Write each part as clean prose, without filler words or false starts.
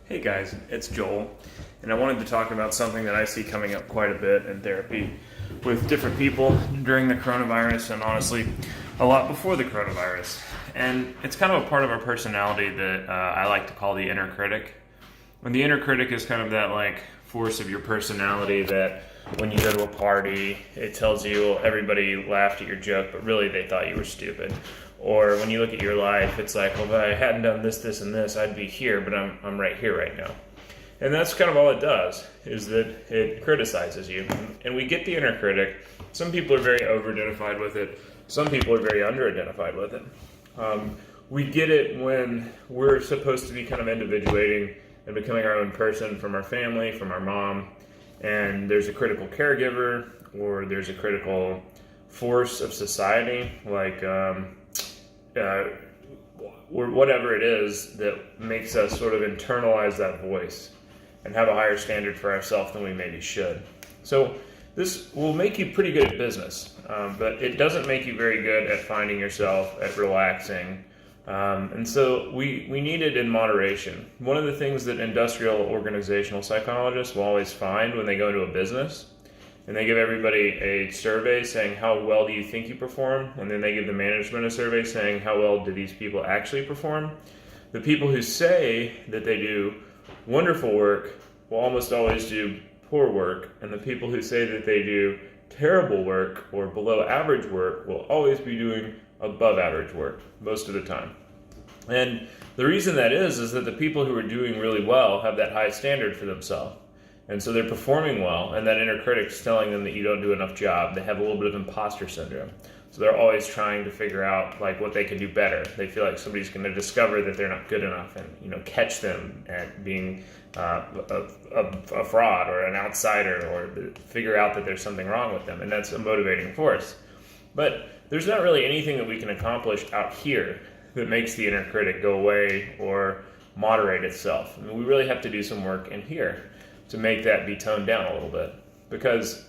Hey guys, it's Joel, and I wanted to talk about something that I see coming up quite a bit in therapy with different people during the coronavirus, and honestly, a lot before the coronavirus. And it's kind of a part of our personality that I like to call the inner critic. And the inner critic is kind of that force of your personality that when you go to a party, it tells you everybody laughed at your joke, but really they thought you were stupid. Or when you look at your life, it's like, well, if I hadn't done this, this, and this, I'd be here, but I'm right here right now. And that's kind of all it does, is that it criticizes you. And we get the inner critic. Some people are very over-identified with it. Some people are very under-identified with it. We get it when we're supposed to be kind of individuating and becoming our own person from our family, from our mom, and there's a critical caregiver, or there's a critical force of society, or whatever it is that makes us sort of internalize that voice and have a higher standard for ourselves than we maybe should. So this will make you pretty good at business, but it doesn't make you very good at finding yourself, at relaxing. And so we need it in moderation. One of the things that industrial organizational psychologists will always find when they go into a business, and they give everybody a survey saying how well do you think you perform, and then they give the management a survey saying how well do these people actually perform. The people who say that they do wonderful work will almost always do poor work, and the people who say that they do terrible work or below average work will always be doing above average work most of the time. And the reason that is that the people who are doing really well have that high standard for themselves. And so they're performing well, and that inner critic's telling them that you don't do enough job. They have a little bit of imposter syndrome. So they're always trying to figure out what they can do better. They feel like somebody's going to discover that they're not good enough and catch them at being a fraud or an outsider, or figure out that there's something wrong with them. And that's a motivating force. But there's not really anything that we can accomplish out here that makes the inner critic go away or moderate itself. I mean, we really have to do some work in here to make that be toned down a little bit. Because,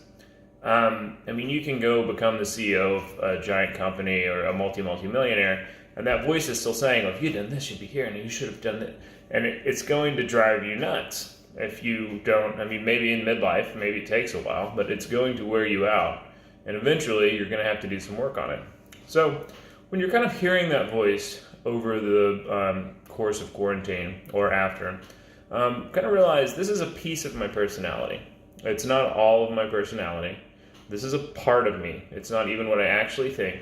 you can go become the CEO of a giant company or a multi-millionaire, and that voice is still saying, well, if you'd done this, you'd be here, and you should have done that. And it's going to drive you nuts if you don't. Maybe in midlife, maybe it takes a while, but it's going to wear you out. And eventually, you're going to have to do some work on it. So when you're kind of hearing that voice over the course of quarantine or after, kind of realize this is a piece of my personality. It's not all of my personality. This is a part of me. It's not even what I actually think.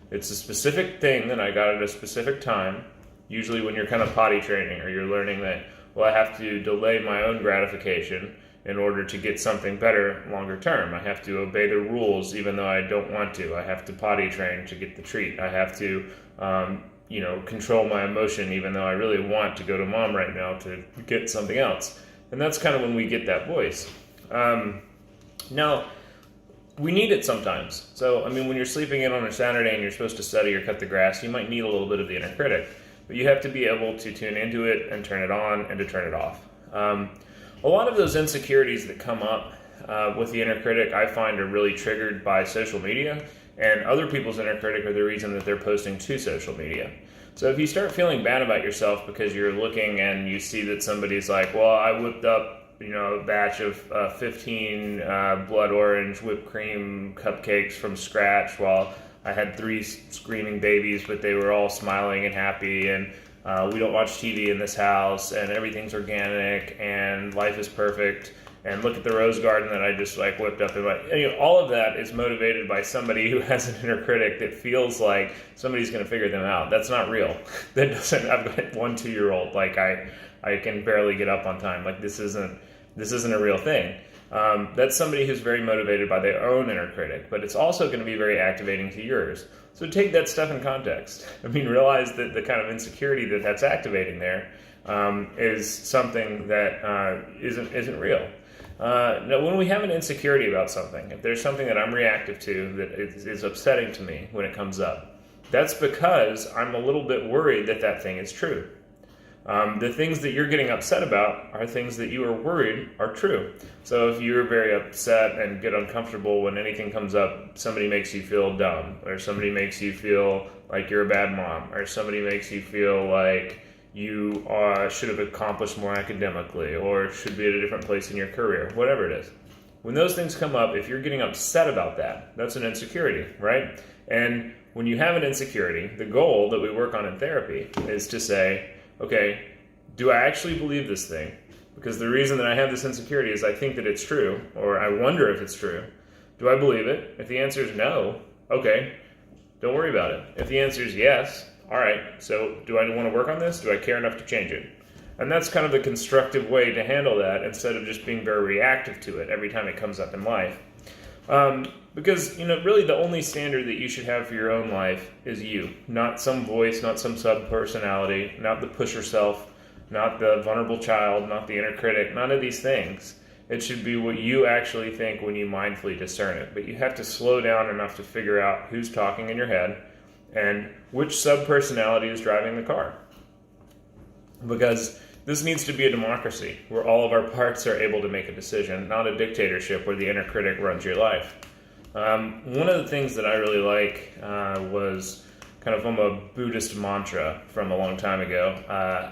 It's a specific thing that I got at a specific time, usually when you're kind of potty training, or you're learning that, well, I have to delay my own gratification in order to get something better longer term. I have to obey the rules even though I don't want to. I have to potty train to get the treat. I have to control my emotion even though I really want to go to mom right now to get something else. And that's kind of when we get that voice. Now, we need it sometimes. So, when you're sleeping in on a Saturday and you're supposed to study or cut the grass, you might need a little bit of the inner critic. But you have to be able to tune into it and turn it on and to turn it off. A lot of those insecurities that come up with the inner critic, I find, are really triggered by social media, and other people's inner critic are the reason that they're posting to social media. So if you start feeling bad about yourself because you're looking and you see that somebody's like, well, I whipped up a batch of 15 blood orange whipped cream cupcakes from scratch while I had 3 screaming babies, but they were all smiling and happy, and we don't watch TV in this house, and everything's organic, and life is perfect, and look at the rose garden that I just whipped up. And all of that is motivated by somebody who has an inner critic that feels like somebody's going to figure them out. That's not real. That doesn't. I've got 1 2-year-old. I can barely get up on time. This isn't a real thing. That's somebody who's very motivated by their own inner critic, but it's also going to be very activating to yours. So take that stuff in context. Realize that the kind of insecurity that's activating there is something that isn't real. Now, when we have an insecurity about something, if there's something that I'm reactive to that is upsetting to me when it comes up, that's because I'm a little bit worried that thing is true. The things that you're getting upset about are things that you are worried are true. So if you're very upset and get uncomfortable when anything comes up, somebody makes you feel dumb, or somebody makes you feel like you're a bad mom, or somebody makes you feel like you should have accomplished more academically, or should be at a different place in your career, whatever it is. When those things come up, if you're getting upset about that, that's an insecurity, right? And when you have an insecurity, the goal that we work on in therapy is to say, okay, do I actually believe this thing? Because the reason that I have this insecurity is I think that it's true, or I wonder if it's true. Do I believe it? If the answer is no, okay, don't worry about it. If the answer is yes, all right, so do I want to work on this? Do I care enough to change it? And that's kind of the constructive way to handle that, instead of just being very reactive to it every time it comes up in life. Because, really the only standard that you should have for your own life is you. Not some voice, not some sub-personality, not the pusher self, not the vulnerable child, not the inner critic, none of these things. It should be what you actually think when you mindfully discern it. But you have to slow down enough to figure out who's talking in your head and which sub-personality is driving the car. Because this needs to be a democracy where all of our parts are able to make a decision, not a dictatorship where the inner critic runs your life. One of the things that I really like was kind of from a Buddhist mantra from a long time ago.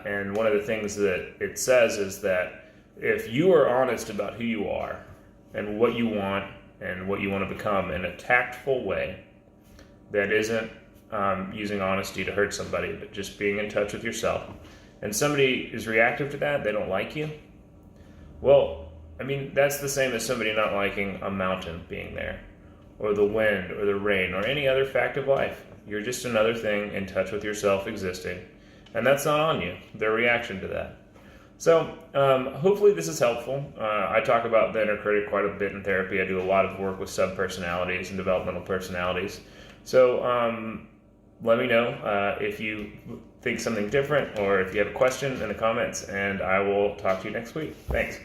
And one of the things that it says is that if you are honest about who you are and what you want and what you want to become in a tactful way that isn't using honesty to hurt somebody, but just being in touch with yourself, and somebody is reactive to that, they don't like you, well, that's the same as somebody not liking a mountain being there, or the wind, or the rain, or any other fact of life. You're just another thing in touch with yourself existing, and that's not on you, their reaction to that. So, hopefully this is helpful. I talk about the inner critic quite a bit in therapy. I do a lot of work with sub-personalities and developmental personalities. So, let me know if you think something different, or if you have a question in the comments, and I will talk to you next week. Thanks.